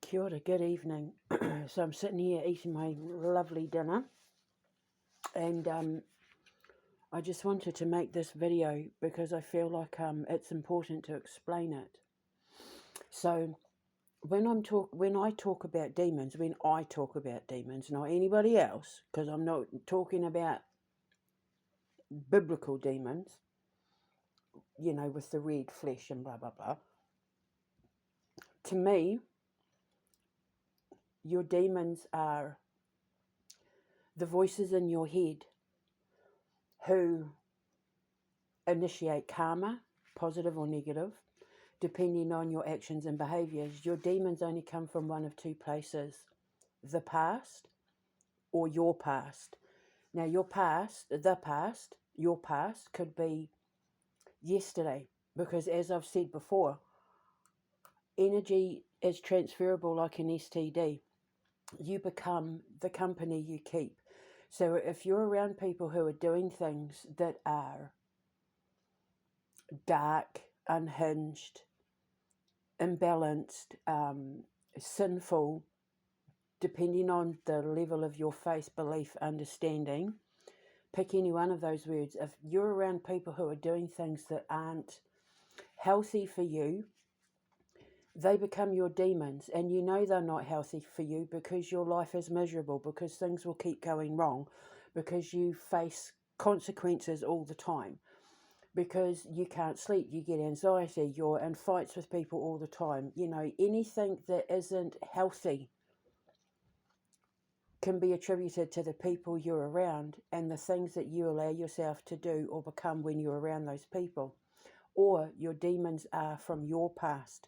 Kia ora, good evening. So I'm sitting here eating my lovely dinner, and I just wanted to make this video because I feel like it's important to explain it. So when I talk about demons, not anybody else, because I'm not talking about biblical demons, with the red flesh and blah blah blah. To me, your demons are the voices in your head who initiate karma, positive or negative, depending on your actions and behaviours. Your demons only come from one of two places: the past or your past. Now, your past could be yesterday, because as I've said before, energy is transferable like an STD. You become the company you keep. So if you're around people who are doing things that are dark, unhinged, imbalanced, sinful, depending on the level of your faith, belief, understanding, pick any one of those words. If you're around people who are doing things that aren't healthy for you, they become your demons, and you know they're not healthy for you because your life is miserable, because things will keep going wrong, because you face consequences all the time, because you can't sleep, you get anxiety, you're in fights with people all the time. Anything that isn't healthy can be attributed to the people you're around and the things that you allow yourself to do or become when you're around those people. Or your demons are from your past,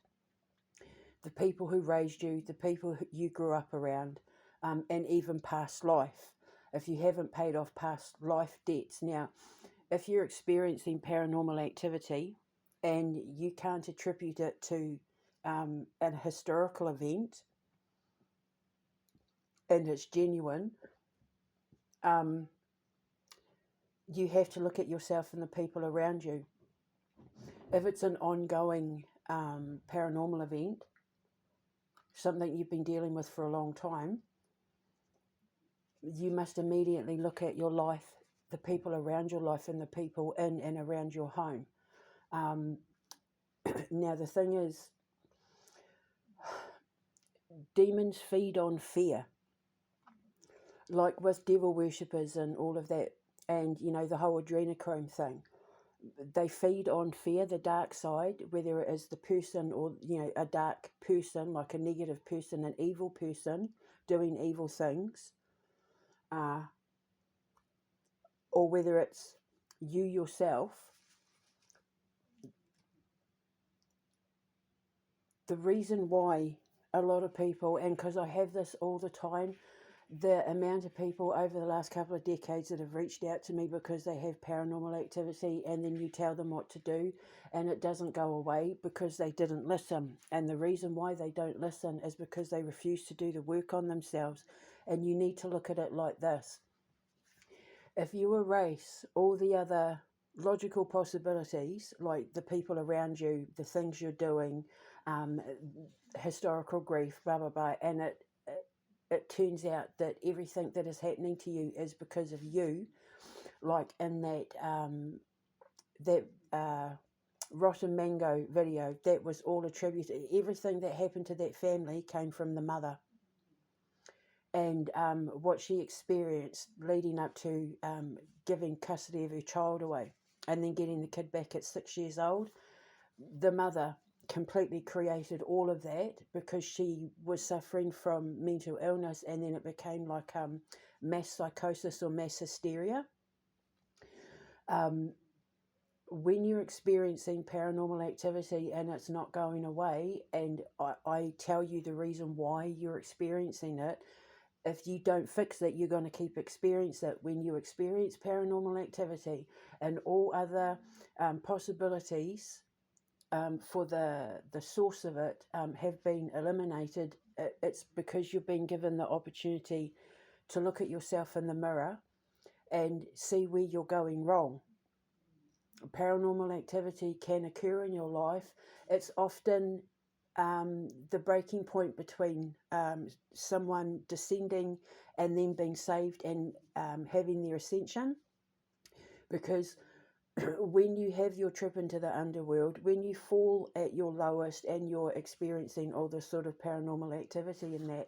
the people who raised you, the people who you grew up around, and even past life, if you haven't paid off past life debts. Now, if you're experiencing paranormal activity and you can't attribute it to an historical event and it's genuine, you have to look at yourself and the people around you. If it's an ongoing paranormal event, something you've been dealing with for a long time, you must immediately look at your life, the people around your life, and the people in and around your home. Now, the thing is, demons feed on fear, like with devil worshippers and all of that, and the whole adrenochrome thing. They feed on fear, the dark side, whether it is the person or a dark person, like a negative person, an evil person doing evil things, or whether it's you yourself. The reason why a lot of people, and because I have this all the time, the amount of people over the last couple of decades that have reached out to me because they have paranormal activity, and then you tell them what to do and it doesn't go away because they didn't listen. And the reason why they don't listen is because they refuse to do the work on themselves. And you need to look at it like this: if you erase all the other logical possibilities, like the people around you, the things you're doing, historical grief, blah blah blah, and it turns out that everything that is happening to you is because of you, like in that Rotten Mango video, that was all attributed. Everything that happened to that family came from the mother, and what she experienced leading up to giving custody of her child away and then getting the kid back at 6 years old. The mother completely created all of that because she was suffering from mental illness, and then it became like mass psychosis or mass hysteria. When you're experiencing paranormal activity and it's not going away, and I tell you the reason why you're experiencing it, if you don't fix it, you're going to keep experiencing it. When you experience paranormal activity and all other possibilities for the source of it have been eliminated, it's because you've been given the opportunity to look at yourself in the mirror and see where you're going wrong. Paranormal activity can occur in your life. It's often the breaking point between someone descending and then being saved and having their ascension. Because when you have your trip into the underworld, when you fall at your lowest and you're experiencing all this sort of paranormal activity in that,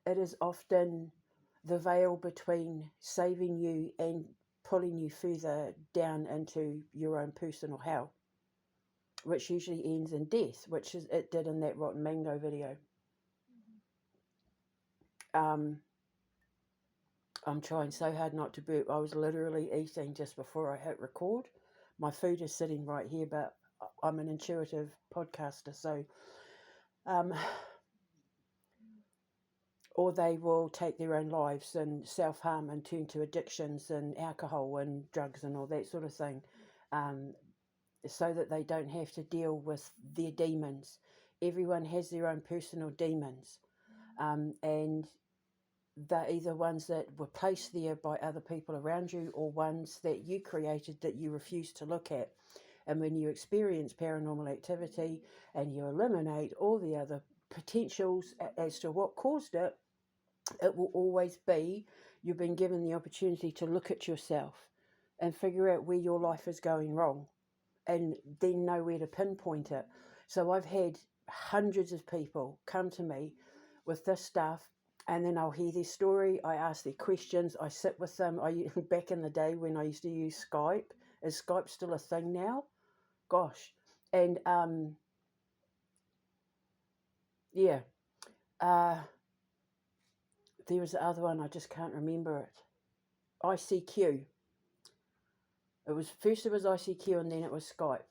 it is often the veil between saving you and pulling you further down into your own personal hell, which usually ends in death, which is it did in that Rotten Mango video. I'm trying so hard not to burp. I was literally eating just before I hit record. My food is sitting right here, but I'm an intuitive podcaster, so or they will take their own lives and self-harm and turn to addictions and alcohol and drugs and all that sort of thing, so that they don't have to deal with their demons. Everyone has their own personal demons, and they're either ones that were placed there by other people around you or ones that you created that you refuse to look at. And when you experience paranormal activity and you eliminate all the other potentials as to what caused it, it will always be you've been given the opportunity to look at yourself and figure out where your life is going wrong and then know where to pinpoint it. So I've had hundreds of people come to me with this stuff, and then I'll hear their story, I ask their questions, I sit with them. Back in the day when I used to use Skype, is Skype still a thing now? Gosh. And yeah, there was the other one, I just can't remember it. ICQ. First it was ICQ and then it was Skype.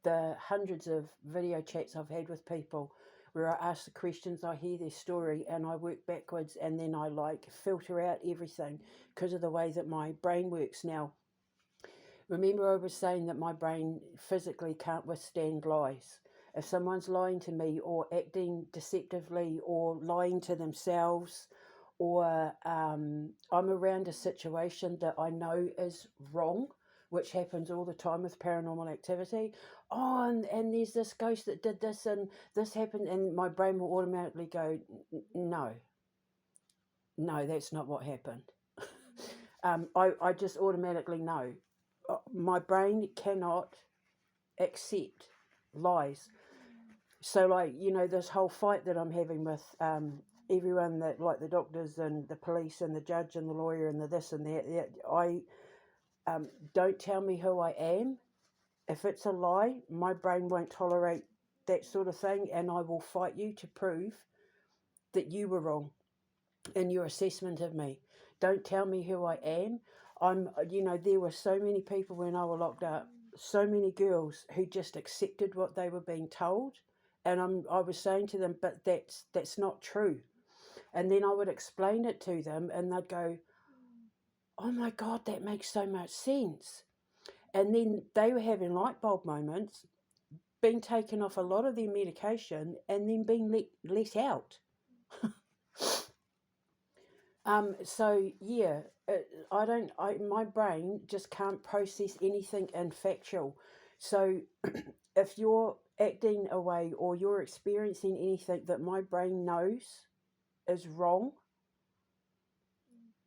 The hundreds of video chats I've had with people where I ask the questions, I hear their story and I work backwards, and then I filter out everything because of the way that my brain works now. Remember I was saying that my brain physically can't withstand lies. If someone's lying to me or acting deceptively or lying to themselves, or I'm around a situation that I know is wrong, which happens all the time with paranormal activity. Oh, and there's this ghost that did this and this happened, and my brain will automatically go, no, that's not what happened. I just automatically know. My brain cannot accept lies. So, this whole fight that I'm having with everyone, that like the doctors and the police and the judge and the lawyer and the this and that, I don't tell me who I am. If it's a lie, my brain won't tolerate that sort of thing, and I will fight you to prove that you were wrong in your assessment of me. Don't tell me who I am. There were so many people when I was locked up, so many girls who just accepted what they were being told, and I was saying to them, but that's not true. And then I would explain it to them, and they'd go, oh my God, that makes so much sense. And then they were having light bulb moments, being taken off a lot of their medication, and then being let out. So yeah, my brain just can't process anything infactual. So if you're acting away or you're experiencing anything that my brain knows is wrong,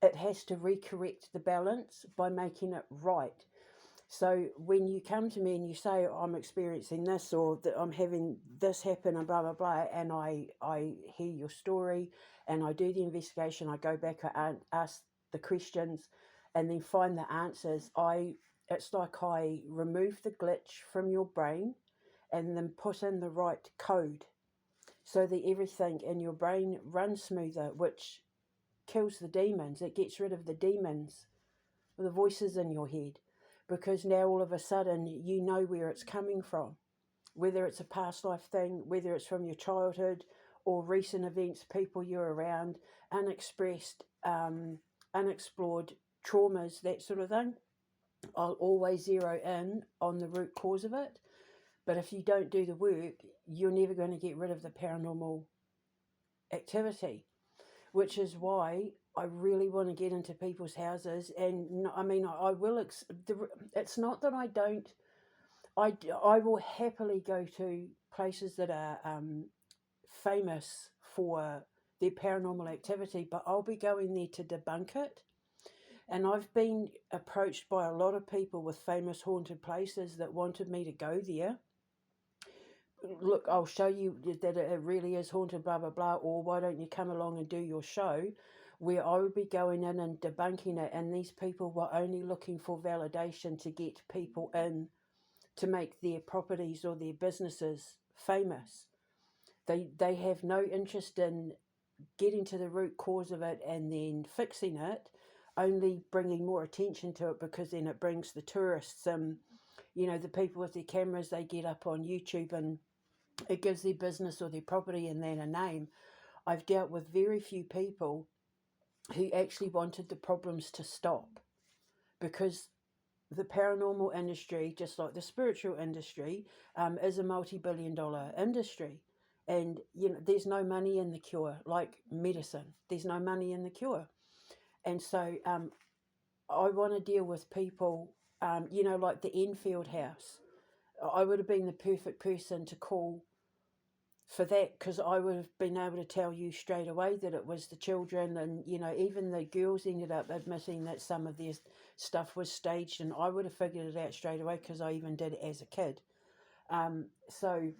it has to recorrect the balance by making it right. So when you come to me and you say, I'm experiencing this, or that I'm having this happen and blah, blah, blah, and I hear your story and I do the investigation, I go back, I ask the questions and then find the answers. It's like I remove the glitch from your brain and then put in the right code so that everything in your brain runs smoother, which kills the demons. It gets rid of the demons, the voices in your head. Because now all of a sudden you know where it's coming from, whether it's a past life thing, whether it's from your childhood or recent events, people you're around, unexpressed, unexplored traumas, that sort of thing. I'll always zero in on the root cause of it. But if you don't do the work, you're never going to get rid of the paranormal activity, which is why I really want to get into people's houses. And I mean, I will, it's not that I don't, I will happily go to places that are famous for their paranormal activity, but I'll be going there to debunk it. And I've been approached by a lot of people with famous haunted places that wanted me to go there. Look, I'll show you that it really is haunted, blah, blah, blah, or why don't you come along and do your show, where I would be going in and debunking it, and these people were only looking for validation to get people in to make their properties or their businesses famous. They have no interest in getting to the root cause of it and then fixing it, only bringing more attention to it, because then it brings the tourists, the people with their cameras, they get up on YouTube and it gives their business or their property and then a name. I've dealt with very few people who actually wanted the problems to stop, because the paranormal industry, just like the spiritual industry, is a multi-billion-dollar industry. And, there's no money in the cure, like medicine. There's no money in the cure. And so I want to deal with people, like the Enfield house. I would have been the perfect person to call for that, because I would have been able to tell you straight away that it was the children, and even the girls ended up admitting that some of their stuff was staged, and I would have figured it out straight away because I even did it as a kid. So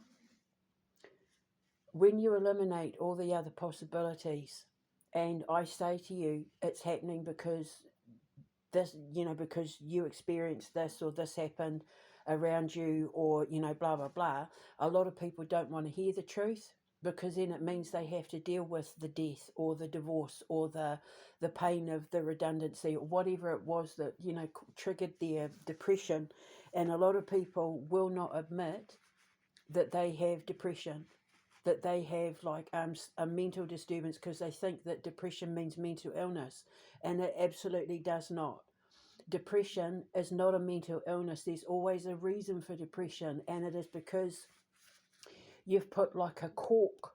when you eliminate all the other possibilities, and I say to you it's happening because this, because you experienced this, or this happened around you, or blah blah blah, a lot of people don't want to hear the truth, because then it means they have to deal with the death or the divorce or the pain of the redundancy or whatever it was that triggered their depression. And a lot of people will not admit that they have depression, that they have like a mental disturbance, because they think that depression means mental illness, and it absolutely does not. Depression is not a mental illness. There's always a reason for depression, and it is because you've put like a cork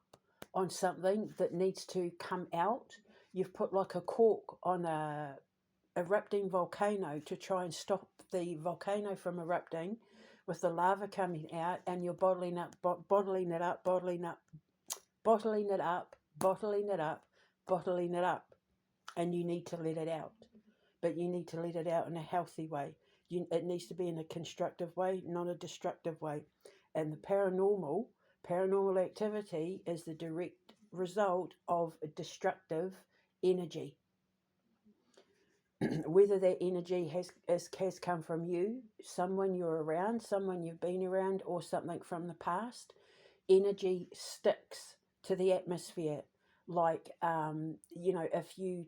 on something that needs to come out. You've put like a cork on a erupting volcano to try and stop the volcano from erupting, with the lava coming out, and you're bottling it up, bottling it up, and you need to let it out. But you need to let it out in a healthy way. It needs to be in a constructive way, not a destructive way. And the paranormal activity is the direct result of a destructive energy. Whether that energy has come from you, someone you're around, someone you've been around, or something from the past, energy sticks to the atmosphere. Like, if you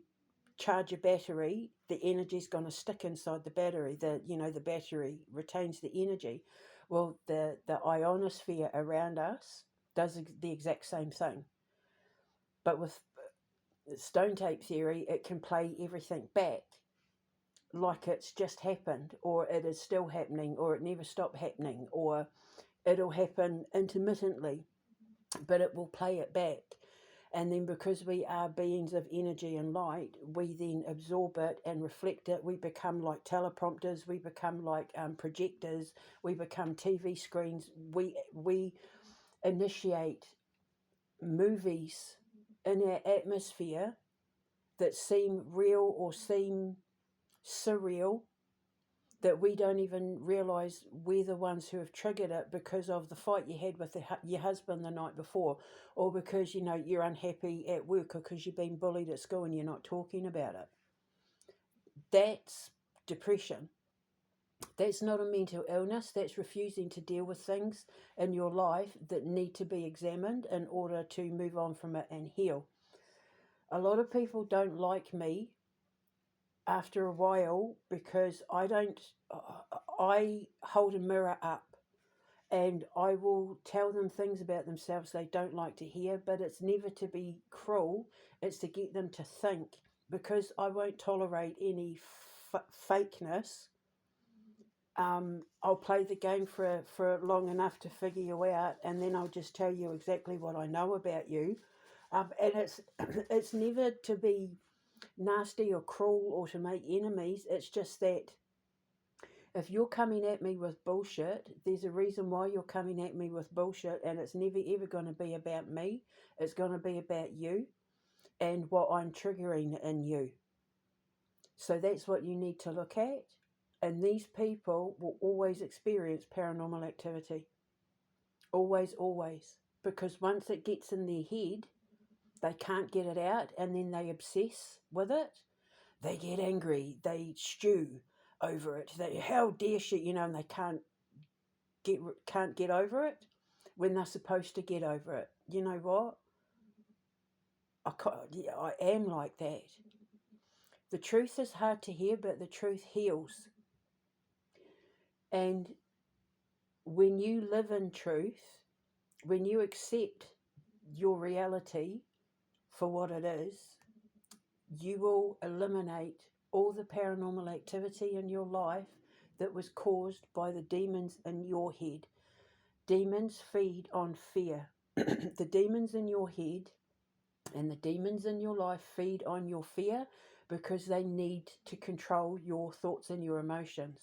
charge a battery, the energy's going to stick inside the battery. The battery retains the energy. Well, the ionosphere around us does the exact same thing. But with stone tape theory, it can play everything back like it's just happened, or it is still happening, or it never stopped happening, or it'll happen intermittently, but it will play it back. And then because we are beings of energy and light, we then absorb it and reflect it. We become like teleprompters. We become like projectors. We become TV screens. We initiate movies in our atmosphere that seem real or seem surreal, that we don't even realise we're the ones who have triggered it, because of the fight you had with your husband the night before, or because you're unhappy at work, or because you've been bullied at school and you're not talking about it. That's depression. That's not a mental illness. That's refusing to deal with things in your life that need to be examined in order to move on from it and heal. A lot of people don't like me after a while, because I hold a mirror up and I will tell them things about themselves they don't like to hear, but it's never to be cruel. It's to get them to think, because I won't tolerate any fakeness. I'll play the game for long enough to figure you out, and then I'll just tell you exactly what I know about you. And it's never to be nasty or cruel or to make enemies. It's just that If you're coming at me with bullshit, there's a reason why you're coming at me with bullshit, and it's never ever going to be about me. It's going to be about you and what I'm triggering in you. So that's what you need to look at. And these people will always experience paranormal activity. Always, always. Because once it gets in their head, they can't get it out, and then they obsess with it. They get angry. They stew over it. They, how dare she, and they can't get over it when they're supposed to get over it. You know what? I am like that. The truth is hard to hear, but the truth heals. And when you live in truth, when you accept your reality for what it is, you will eliminate all the paranormal activity in your life that was caused by the demons in your head. Demons feed on fear. The demons in your head and the demons in your life feed on your fear because they need to control your thoughts and your emotions.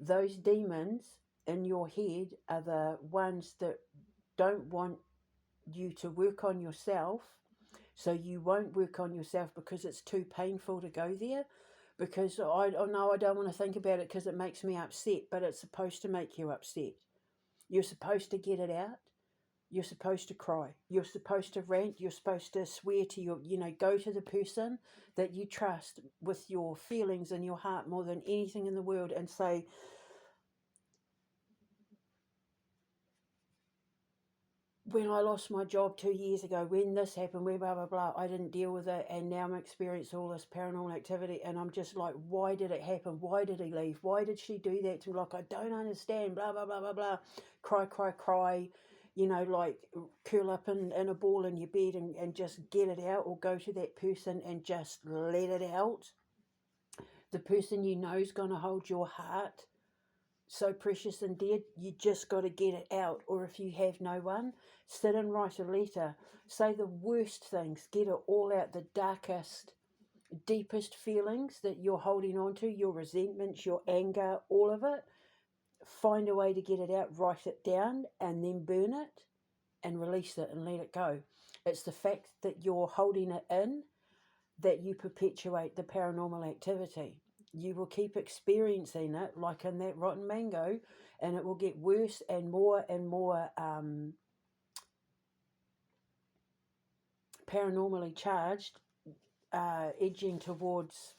Those demons in your head are the ones that don't want you to work on yourself. So you won't work on yourself because it's too painful to go there. Because I don't want to think about it because it makes me upset, but it's supposed to make you upset. You're supposed to get it out. You're supposed to cry. You're supposed to rant. You're supposed to swear to go to the person that you trust with your feelings in your heart more than anything in the world and say, when I lost my job 2 years ago, when this happened, when blah, blah, blah, I didn't deal with it, and now I'm experiencing all this paranormal activity, and I'm just like, why did it happen? Why did he leave? Why did she do that to me? Like, I don't understand, blah, blah, blah, blah, blah. Cry, cry, cry, like curl up in a ball in your bed and just get it out, or go to that person and just let it out. The person you know is going to hold your heart so precious and dear, you just got to get it out. Or if you have no one, sit and write a letter. Say the worst things, get it all out, the darkest, deepest feelings that you're holding on to, your resentments, your anger, all of it. Find a way to get it out, write it down, and then burn it and release it and let it go. It's the fact that you're holding it in that you perpetuate the paranormal activity. You will keep experiencing it like in that rotten mango, and it will get worse and more paranormally charged, edging towards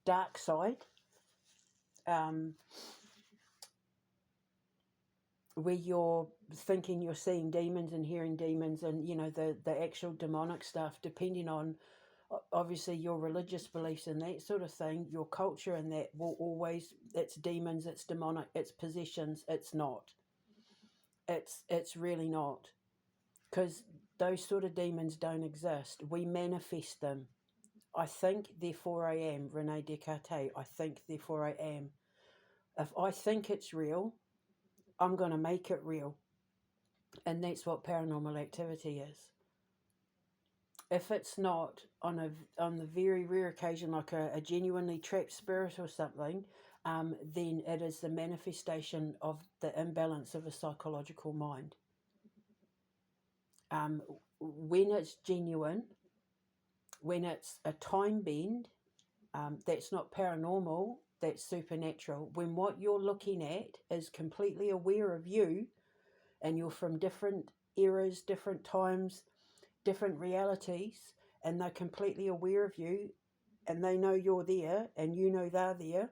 dark side, where you're thinking you're seeing demons and hearing demons, and the actual demonic stuff, depending on obviously your religious beliefs and that sort of thing, your culture, and that will always, it's demons, it's demonic, it's possessions. It's not. It's really not, because those sort of demons don't exist. We manifest them. I think, therefore I am. Rene Descartes. I think, therefore I am. If I think it's real, I'm going to make it real. And that's what paranormal activity is. If it's not, on the very rare occasion, like a genuinely trapped spirit or something, then it is the manifestation of the imbalance of a psychological mind. When it's genuine, when it's a time bend, that's not paranormal, that's supernatural. When what you're looking at is completely aware of you, and you're from different eras, different times, different realities, and they're completely aware of you, and they know you're there, and you know they're there,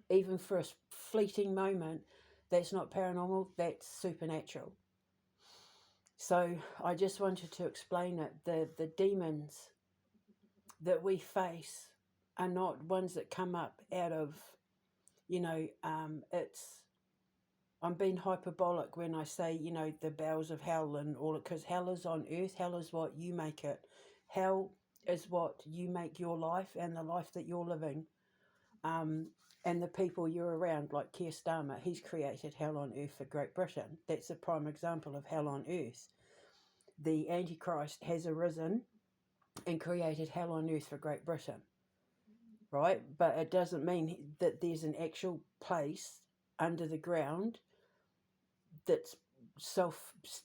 even for a fleeting moment, that's not paranormal, that's supernatural. So I just wanted to explain it. The demons that we face are not ones that come up out of, I'm being hyperbolic when I say, the bowels of hell and all it, because hell is on earth. Hell is what you make it. Hell is what you make your life and the life that you're living. And the people you're around, like Keir Starmer, he's created hell on earth for Great Britain. That's a prime example of hell on earth. The Antichrist has arisen and created hell on earth for Great Britain. right? But it doesn't mean that there's an actual place under the ground that's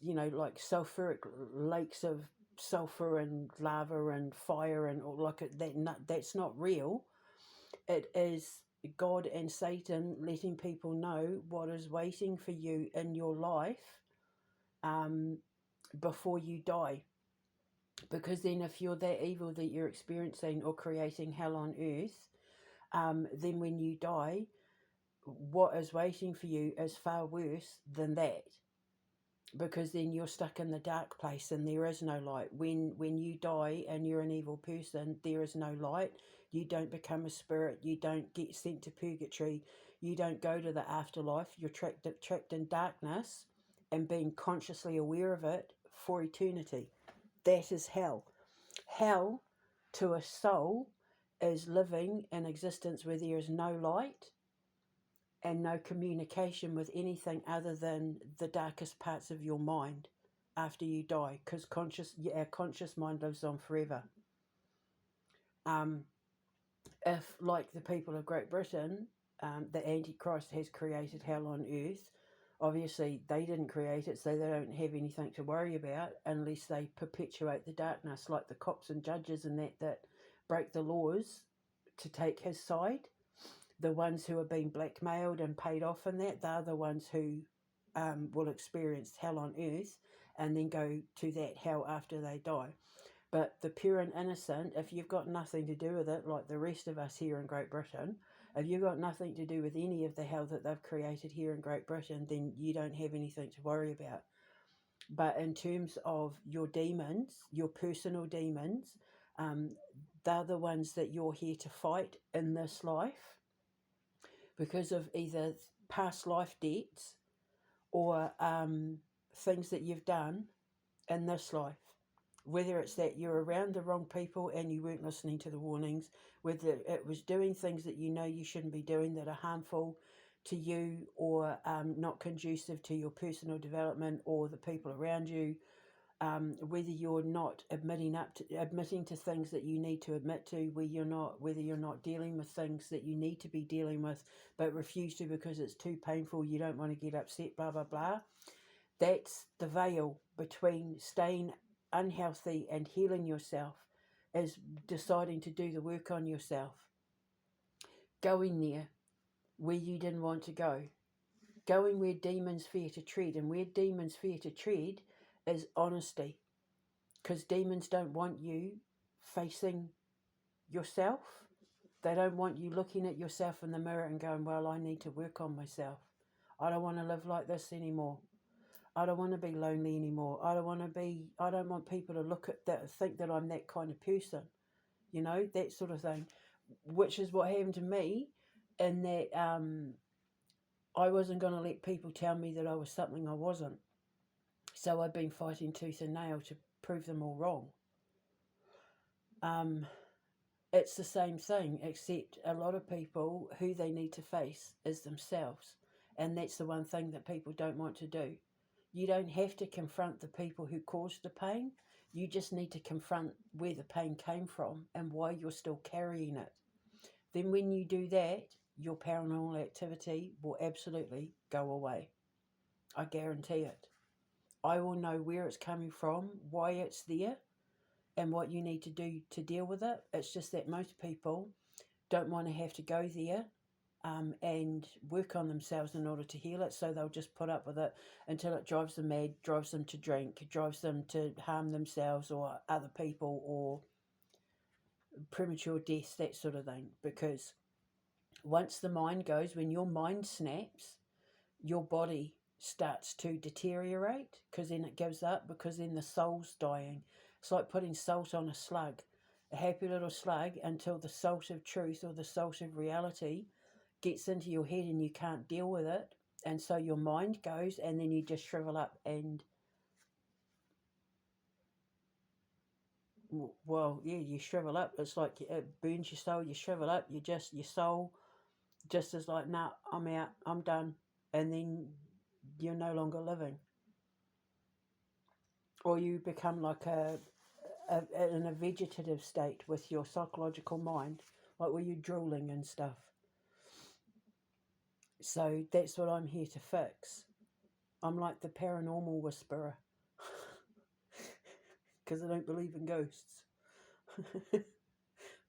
like sulfuric lakes of sulfur and lava and fire and all like that's not real. It is God and Satan letting people know what is waiting for you in your life um, before you die. Because then, if you're that evil that you're experiencing or creating hell on earth, then when you die, what is waiting for you is far worse than that. Because then you're stuck in the dark place and there is no light. When you die and you're an evil person, there is no light. You don't become a spirit. You don't get sent to purgatory. You don't go to the afterlife. You're trapped in darkness and being consciously aware of it for eternity. That is hell. Hell to a soul is living in existence where there is no light and no communication with anything other than the darkest parts of your mind after you die, because our conscious mind lives on forever. If, like the people of Great Britain, the Antichrist has created hell on earth, obviously they didn't create it, so they don't have anything to worry about unless they perpetuate the darkness, like the cops and judges and that break the laws to take his side. The ones who are being blackmailed and paid off and they're the ones who will experience hell on earth and then go to that hell after they die. But the pure and innocent, if you've got nothing to do with it, like the rest of us here in Great Britain, if you've got nothing to do with any of the hell that they've created here in Great Britain, then you don't have anything to worry about. But in terms of your demons, your personal demons, they're the ones that you're here to fight in this life because of either past life debts or things that you've done in this life. Whether it's that you're around the wrong people and you weren't listening to the warnings, whether it was doing things that you know you shouldn't be doing that are harmful to you or not conducive to your personal development or the people around you, whether you're not admitting to things that you need to admit to, whether you're not dealing with things that you need to be dealing with but refuse to because it's too painful, you don't want to get upset, blah blah blah. That's the veil between staying unhealthy and healing yourself, is deciding to do the work on yourself, going there where you didn't want to go, going where demons fear to tread. And where demons fear to tread is honesty, because demons don't want you facing yourself. They don't want you looking at yourself in the mirror and going, well, I need to work on myself. I don't want to live like this anymore. I don't want to be lonely anymore. I don't want people to look at that, think that I'm that kind of person, that sort of thing, which is what happened to me, in that I wasn't going to let people tell me that I was something I wasn't. So I've been fighting tooth and nail to prove them all wrong. It's the same thing, except a lot of people, who they need to face is themselves. And that's the one thing that people don't want to do. You don't have to confront the people who caused the pain. You just need to confront where the pain came from and why you're still carrying it. Then when you do that, your paranormal activity will absolutely go away. I guarantee it. I will know where it's coming from, why it's there, and what you need to do to deal with it. It's just that most people don't want to have to go there and work on themselves in order to heal it, so they'll just put up with it until it drives them mad, drives them to drink, drives them to harm themselves or other people, or premature death, that sort of thing. Because once the mind goes, when your mind snaps, your body starts to deteriorate, because then it gives up, because then the soul's dying. It's like putting salt on a slug, a happy little slug, until the salt of truth or the salt of reality gets into your head and you can't deal with it, and so your mind goes, and then you just shrivel up and, well, yeah, you shrivel up. It's like it burns your soul. You shrivel up. Your soul just is like, nah, I'm out, I'm done, and then you're no longer living, or you become like in a vegetative state with your psychological mind, like where you're drooling and stuff. So that's what I'm here to fix. I'm like the paranormal whisperer because I don't believe in ghosts.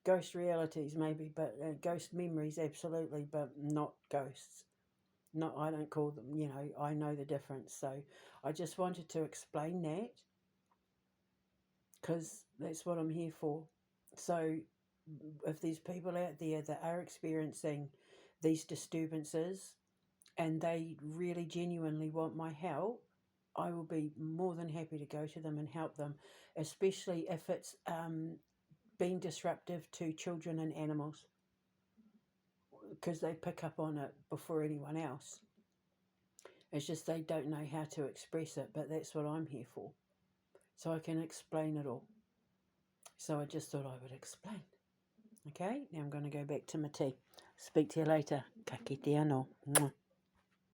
Ghost realities maybe, but ghost memories absolutely, but not ghosts. No, I don't call them, you know, I know the difference. So I just wanted to explain that because that's what I'm here for. So if there's people out there that are experiencing these disturbances and they really genuinely want my help, I will be more than happy to go to them and help them, especially if it's been disruptive to children and animals, because they pick up on it before anyone else. It's just they don't know how to express it, but that's what I'm here for. So I can explain it all. So I just thought I would explain. Okay, now I'm going to go back to my tea. Speak to you later. Ka kite anō. Mwah.